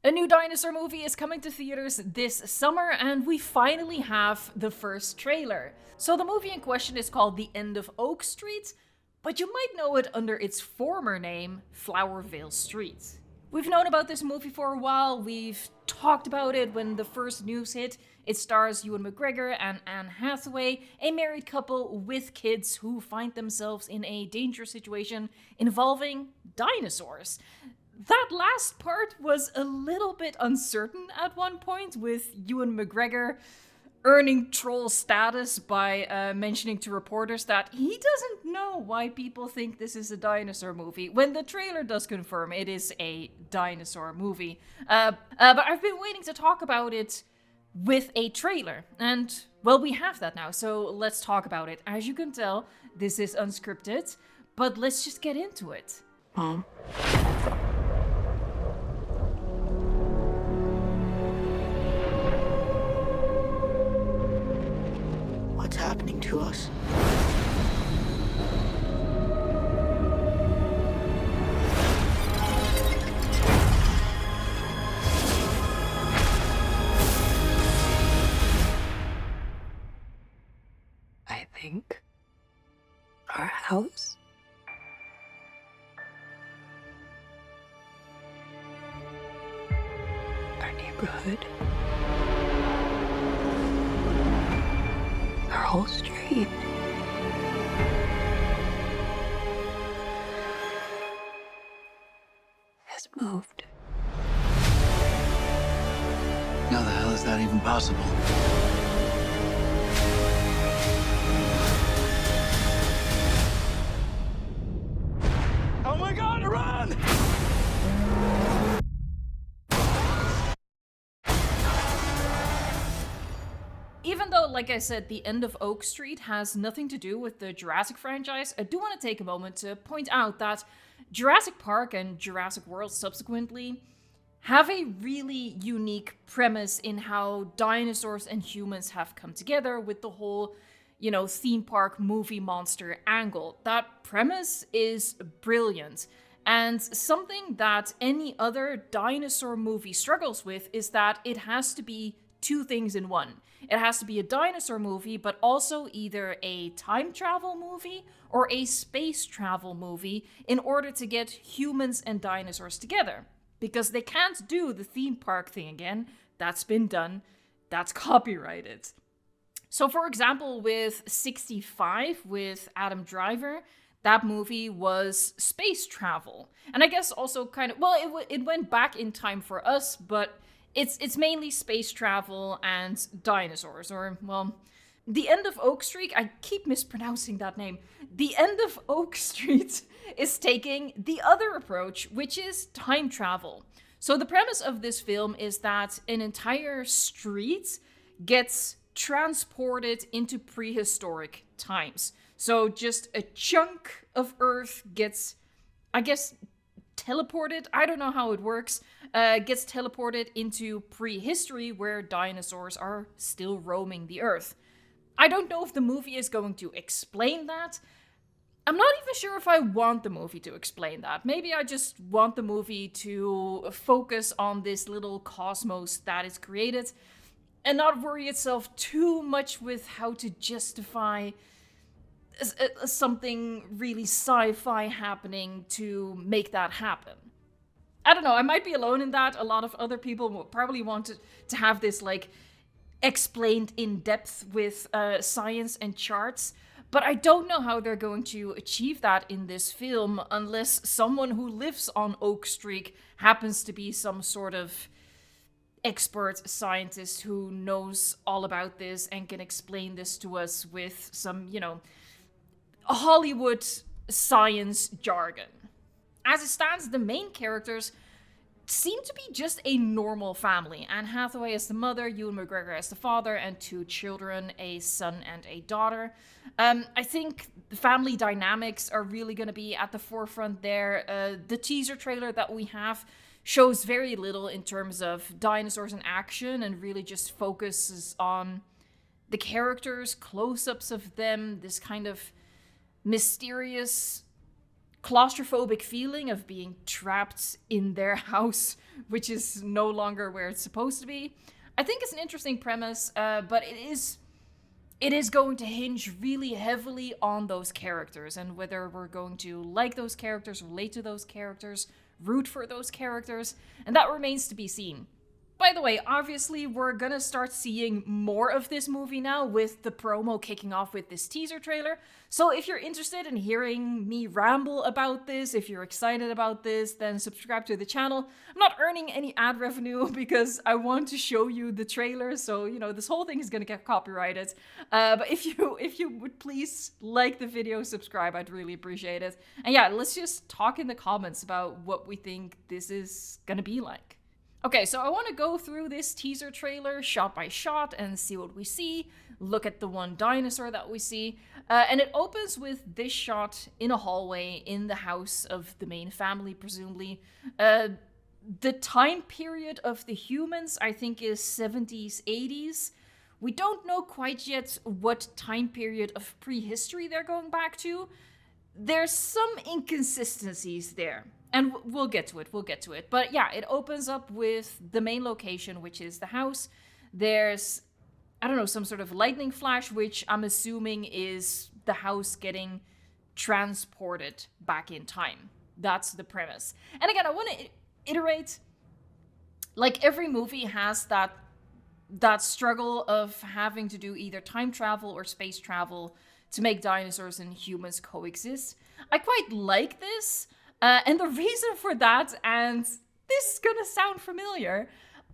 A new dinosaur movie is coming to theaters this summer, and we finally have the first trailer. So the movie in question is called The End of Oak Street, but you might know it under its former name, Flowervale Street. We've known about this movie for a while, we've talked about it when the first news hit. It stars Ewan McGregor and Anne Hathaway, a married couple with kids who find themselves in a dangerous situation involving dinosaurs. That last part was a little bit uncertain at one point, with Ewan McGregor earning troll status by mentioning to reporters that he doesn't know why people think this is a dinosaur movie, when the trailer does confirm it is a dinosaur movie. But I've been waiting to talk about it with a trailer, and, well, we have that now, so let's talk about it. As you can tell, this is unscripted, but let's just get into it. Mom? What's happening to us? I think our house. Our neighborhood. Our whole street. Has moved. How the hell is that even possible? Oh my god, run! Even though, like I said, The End of Oak Street has nothing to do with the Jurassic franchise, I do want to take a moment to point out that Jurassic Park and Jurassic World subsequently have a really unique premise in how dinosaurs and humans have come together with the whole, theme park movie monster angle. That premise is brilliant. And something that any other dinosaur movie struggles with is that it has to be two things in one. It has to be a dinosaur movie, but also either a time travel movie or a space travel movie in order to get humans and dinosaurs together. Because they can't do the theme park thing again. That's been done. That's copyrighted. So, for example, with 65, with Adam Driver, that movie was space travel. And I guess also kind of, well, it went back in time for us, but it's mainly space travel and dinosaurs, or, well, The End of Oak Street, I keep mispronouncing that name. The End of Oak Street is taking the other approach, which is time travel. So the premise of this film is that an entire street gets transported into prehistoric times. So just a chunk of Earth gets, I guess, teleported. I don't know how it works. Gets teleported into prehistory where dinosaurs are still roaming the Earth. I don't know if the movie is going to explain that. I'm not even sure if I want the movie to explain that. Maybe I just want the movie to focus on this little cosmos that is created and not worry itself too much with how to justify something really sci-fi happening to make that happen. I don't know, I might be alone in that. A lot of other people will probably want to have this, explained in depth with science and charts, but I don't know how they're going to achieve that in this film unless someone who lives on Oak Street happens to be some sort of expert scientist who knows all about this and can explain this to us with some, Hollywood science jargon. As it stands, the main characters seem to be just a normal family. Anne Hathaway as the mother, Ewan McGregor as the father, and two children, a son and a daughter. I think the family dynamics are really going to be at the forefront there. The teaser trailer that we have shows very little in terms of dinosaurs in action and really just focuses on the characters, close-ups of them, this kind of mysterious claustrophobic feeling of being trapped in their house, which is no longer where it's supposed to be. I think it's an interesting premise, but it is going to hinge really heavily on those characters and whether we're going to like those characters, relate to those characters, root for those characters, and that remains to be seen. By the way, obviously, we're gonna start seeing more of this movie now with the promo kicking off with this teaser trailer. So if you're interested in hearing me ramble about this, if you're excited about this, then subscribe to the channel. I'm not earning any ad revenue because I want to show you the trailer, so, you know, this whole thing is gonna get copyrighted. But if you would please like the video, subscribe, I'd really appreciate it. And yeah, let's just talk in the comments about what we think this is gonna be like. Okay, so I want to go through this teaser trailer shot by shot and see what we see, look at the one dinosaur that we see, and it opens with this shot in a hallway in the house of the main family, presumably. The time period of the humans, I think, is 70s, 80s. We don't know quite yet what time period of prehistory they're going back to. There's some inconsistencies there. And we'll get to it. But yeah, it opens up with the main location, which is the house. There's, I don't know, some sort of lightning flash, which I'm assuming is the house getting transported back in time. That's the premise. And again, I want to iterate, like every movie has that struggle of having to do either time travel or space travel to make dinosaurs and humans coexist. I quite like this. And the reason for that, and this is gonna sound familiar,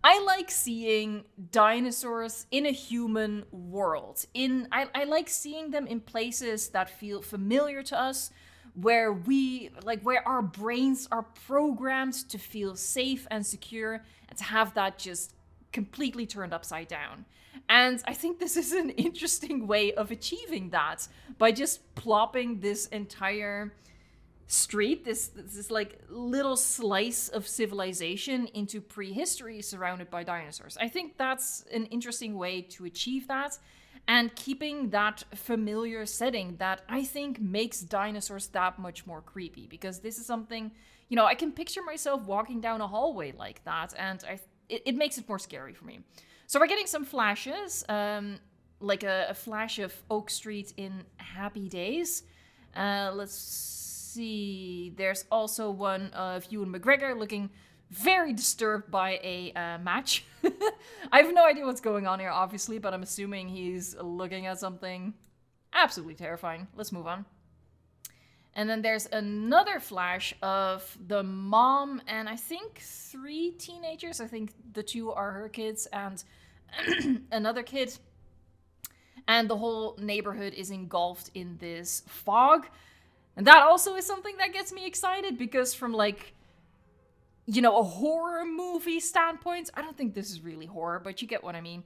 I like seeing dinosaurs in a human world. I like seeing them in places that feel familiar to us, where where our brains are programmed to feel safe and secure, and to have that just completely turned upside down. And I think this is an interesting way of achieving that, by just plopping this entire street, this like little slice of civilization into prehistory surrounded by dinosaurs. I think that's an interesting way to achieve that, and keeping that familiar setting that I think makes dinosaurs that much more creepy, because this is something, you know, I can picture myself walking down a hallway like that, and it makes it more scary for me. So we're getting some flashes, like a flash of Oak Street in Happy Days. Let's see. There's also one of Ewan McGregor looking very disturbed by a match. I have no idea what's going on here, obviously, but I'm assuming he's looking at something absolutely terrifying. Let's move on. And then there's another flash of the mom and I think 3 teenagers. I think the 2 are her kids and another kid. And the whole neighborhood is engulfed in this fog. And that also is something that gets me excited, because from, like, you know, a horror movie standpoint, I don't think this is really horror, but you get what I mean.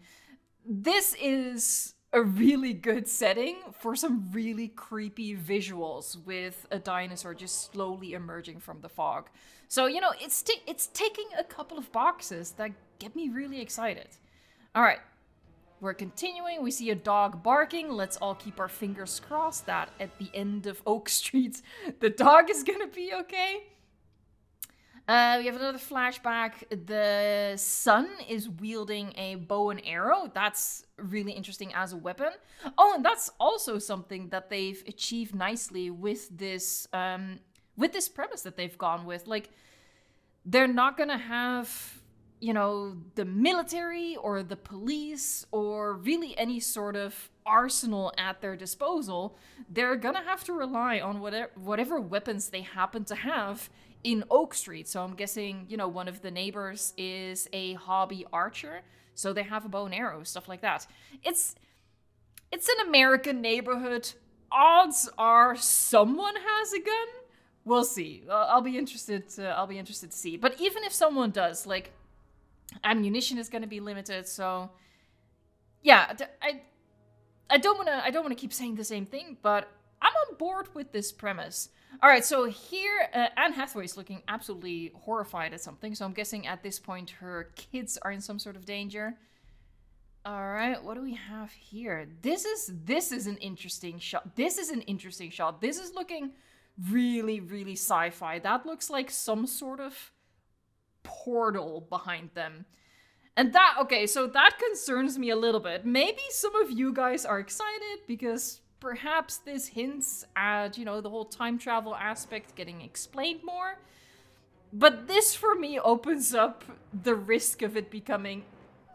This is a really good setting for some really creepy visuals with a dinosaur just slowly emerging from the fog. So, you know, it's ticking a couple of boxes that get me really excited. All right. We're continuing. We see a dog barking. Let's all keep our fingers crossed that at the end of Oak Street, the dog is gonna be okay. We have another flashback. The son is wielding a bow and arrow. That's really interesting as a weapon. Oh, and that's also something that they've achieved nicely with this premise that they've gone with. Like, they're not gonna have, you know, the military or the police or really any sort of arsenal at their disposal. They're gonna have to rely on whatever weapons they happen to have in Oak Street. So I'm guessing, you know, one of the neighbors is a hobby archer, so they have a bow and arrow, stuff like that. It's an American neighborhood. Odds are someone has a gun. We'll see. I'll be interested to see. But even if someone does, like, ammunition is going to be limited, so yeah, I don't want to keep saying the same thing, but I'm on board with this premise. All right, so here Anne Hathaway is looking absolutely horrified at something, so I'm guessing at this point her kids are in some sort of danger. All right, what do we have here? This is an interesting shot. This is looking really, really sci-fi. That looks like some sort of portal behind them. And that, okay, so that concerns me a little bit. Maybe some of you guys are excited because perhaps this hints at, the whole time travel aspect getting explained more. But this, for me, opens up the risk of it becoming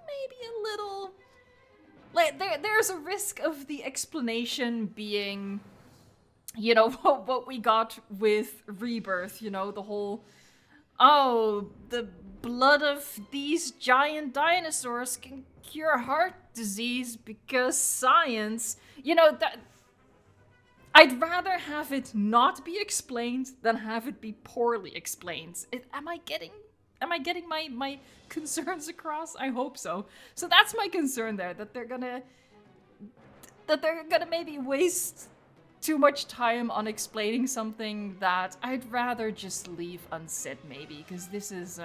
maybe a little... Like, there's a risk of the explanation being, what we got with Rebirth, the whole... Oh, the blood of these giant dinosaurs can cure heart disease because science. That I'd rather have it not be explained than have it be poorly explained. Am I getting my concerns across? I hope so. So that's my concern there, that they're gonna maybe waste too much time on explaining something that I'd rather just leave unsaid, maybe, because this is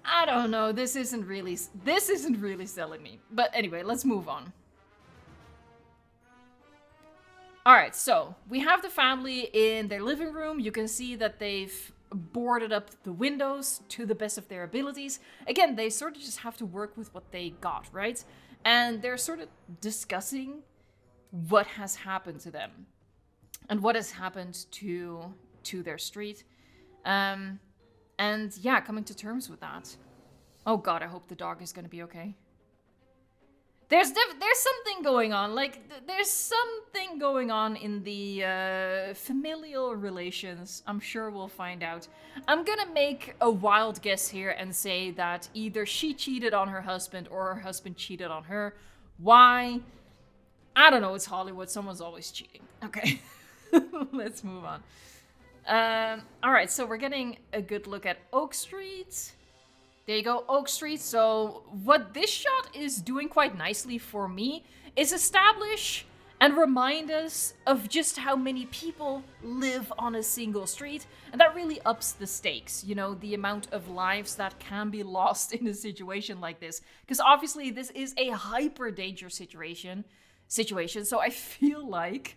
I don't know, this isn't really selling me. But anyway, let's move on. Alright, so we have the family in their living room. You can see that they've boarded up the windows to the best of their abilities. Again, they sort of just have to work with what they got, right? And they're sort of discussing what has happened to them and what has happened to their street. And yeah, coming to terms with that. Oh god, I hope the dog is gonna be okay. There's something going on. Like, there's something going on in the familial relations. I'm sure we'll find out. I'm gonna make a wild guess here and say that either she cheated on her husband or her husband cheated on her. Why? I don't know, it's Hollywood. Someone's always cheating. Okay, let's move on. Alright, so we're getting a good look at Oak Street. There you go, Oak Street. So what this shot is doing quite nicely for me is establish and remind us of just how many people live on a single street. And that really ups the stakes, the amount of lives that can be lost in a situation like this. Because obviously this is a hyper dangerous situation. So I feel like,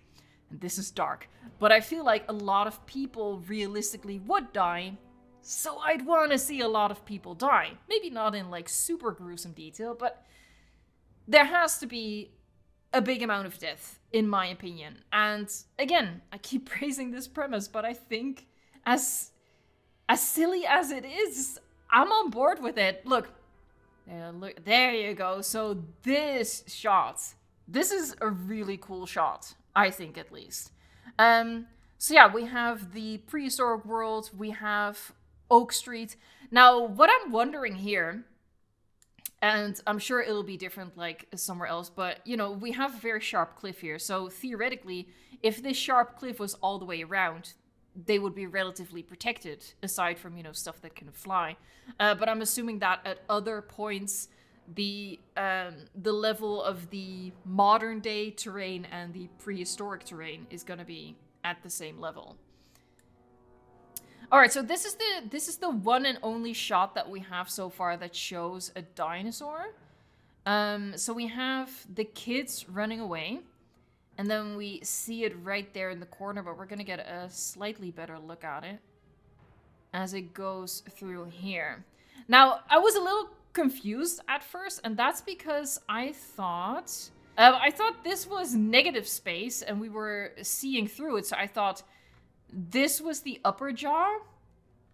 and this is dark, but I feel like a lot of people realistically would die. So I'd want to see a lot of people die. Maybe not in like super gruesome detail, but there has to be a big amount of death, in my opinion. And again, I keep praising this premise, but I think as silly as it is, I'm on board with it. Look, there you go. So this shot, this is a really cool shot, I think, at least. So yeah, we have the prehistoric world, we have Oak Street. Now, what I'm wondering here, and I'm sure it'll be different like somewhere else, but we have a very sharp cliff here. So theoretically, if this sharp cliff was all the way around, they would be relatively protected, aside from, stuff that can fly. But I'm assuming that at other points, the level of the modern day terrain and the prehistoric terrain is going to be at the same level. All right, so this is the one and only shot that we have so far that shows a dinosaur. So we have the kids running away, and then we see it right there in the corner, but we're gonna get a slightly better look at it as it goes through here. Now, I was a little confused at first, and that's because I thought this was negative space and we were seeing through it. So I thought this was the upper jaw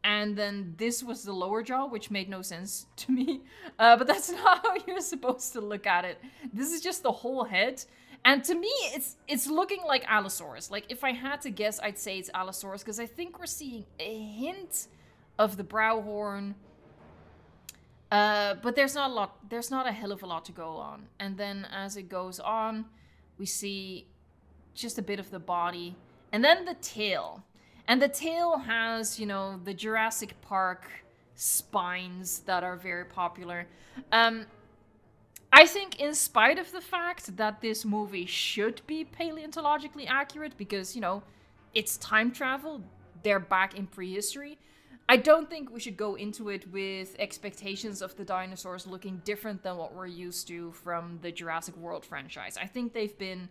and then this was the lower jaw, which made no sense to me. But that's not how you're supposed to look at it. This is just the whole head. And to me, it's looking like Allosaurus. Like, if I had to guess, I'd say it's Allosaurus, because I think we're seeing a hint of the brow horn. But there's not a hell of a lot to go on. And then as it goes on, we see just a bit of the body. And then the tail. And the tail has, the Jurassic Park spines that are very popular. I think in spite of the fact that this movie should be paleontologically accurate because, it's time travel, they're back in prehistory, I don't think we should go into it with expectations of the dinosaurs looking different than what we're used to from the Jurassic World franchise. I think they've been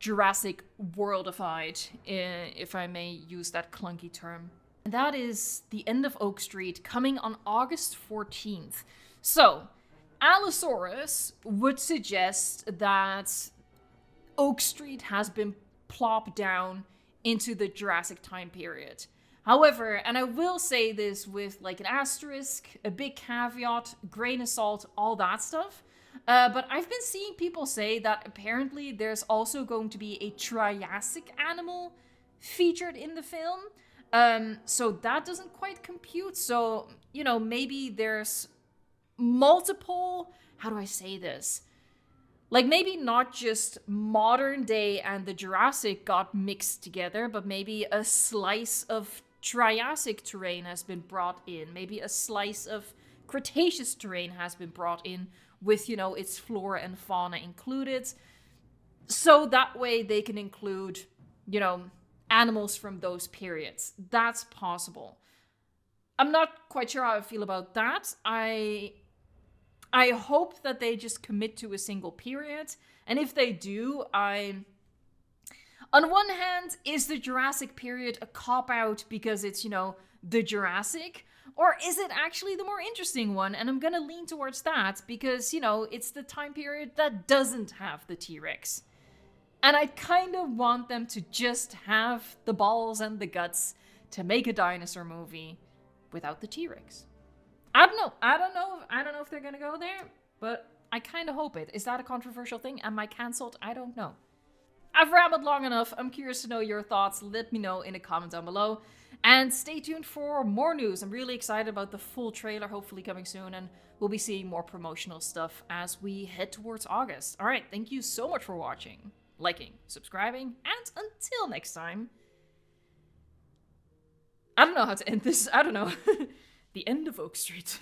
Jurassic Worldified, if I may use that clunky term. And that is The End of Oak Street, coming on August 14th. So, Allosaurus would suggest that Oak Street has been plopped down into the Jurassic time period. However, and I will say this with like an asterisk, a big caveat, grain of salt, all that stuff, but I've been seeing people say that apparently there's also going to be a Triassic animal featured in the film. So that doesn't quite compute. So, you know, maybe there's multiple, how do I say this? Like maybe not just modern day and the Jurassic got mixed together, but maybe a slice of Triassic terrain has been brought in. Maybe a slice of Cretaceous terrain has been brought in with, you know, its flora and fauna included. So that way they can include, you know, animals from those periods. That's possible. I'm not quite sure how I feel about that. I hope that they just commit to a single period. And if they do, on one hand, is the Jurassic period a cop-out because it's, you know, the Jurassic? Or is it actually the more interesting one? And I'm gonna lean towards that because, you know, it's the time period that doesn't have the T-Rex. And I kind of want them to just have the balls and the guts to make a dinosaur movie without the T-Rex. I don't know if they're gonna go there, but I kind of hope it. Is that a controversial thing? Am I cancelled? I don't know. I've rambled long enough. I'm curious to know your thoughts. Let me know in a comment down below. And stay tuned for more news. I'm really excited about the full trailer, hopefully coming soon, and we'll be seeing more promotional stuff as we head towards August. All right, thank you so much for watching, liking, subscribing, and until next time. I don't know how to end this. I don't know. The end of Oak Street.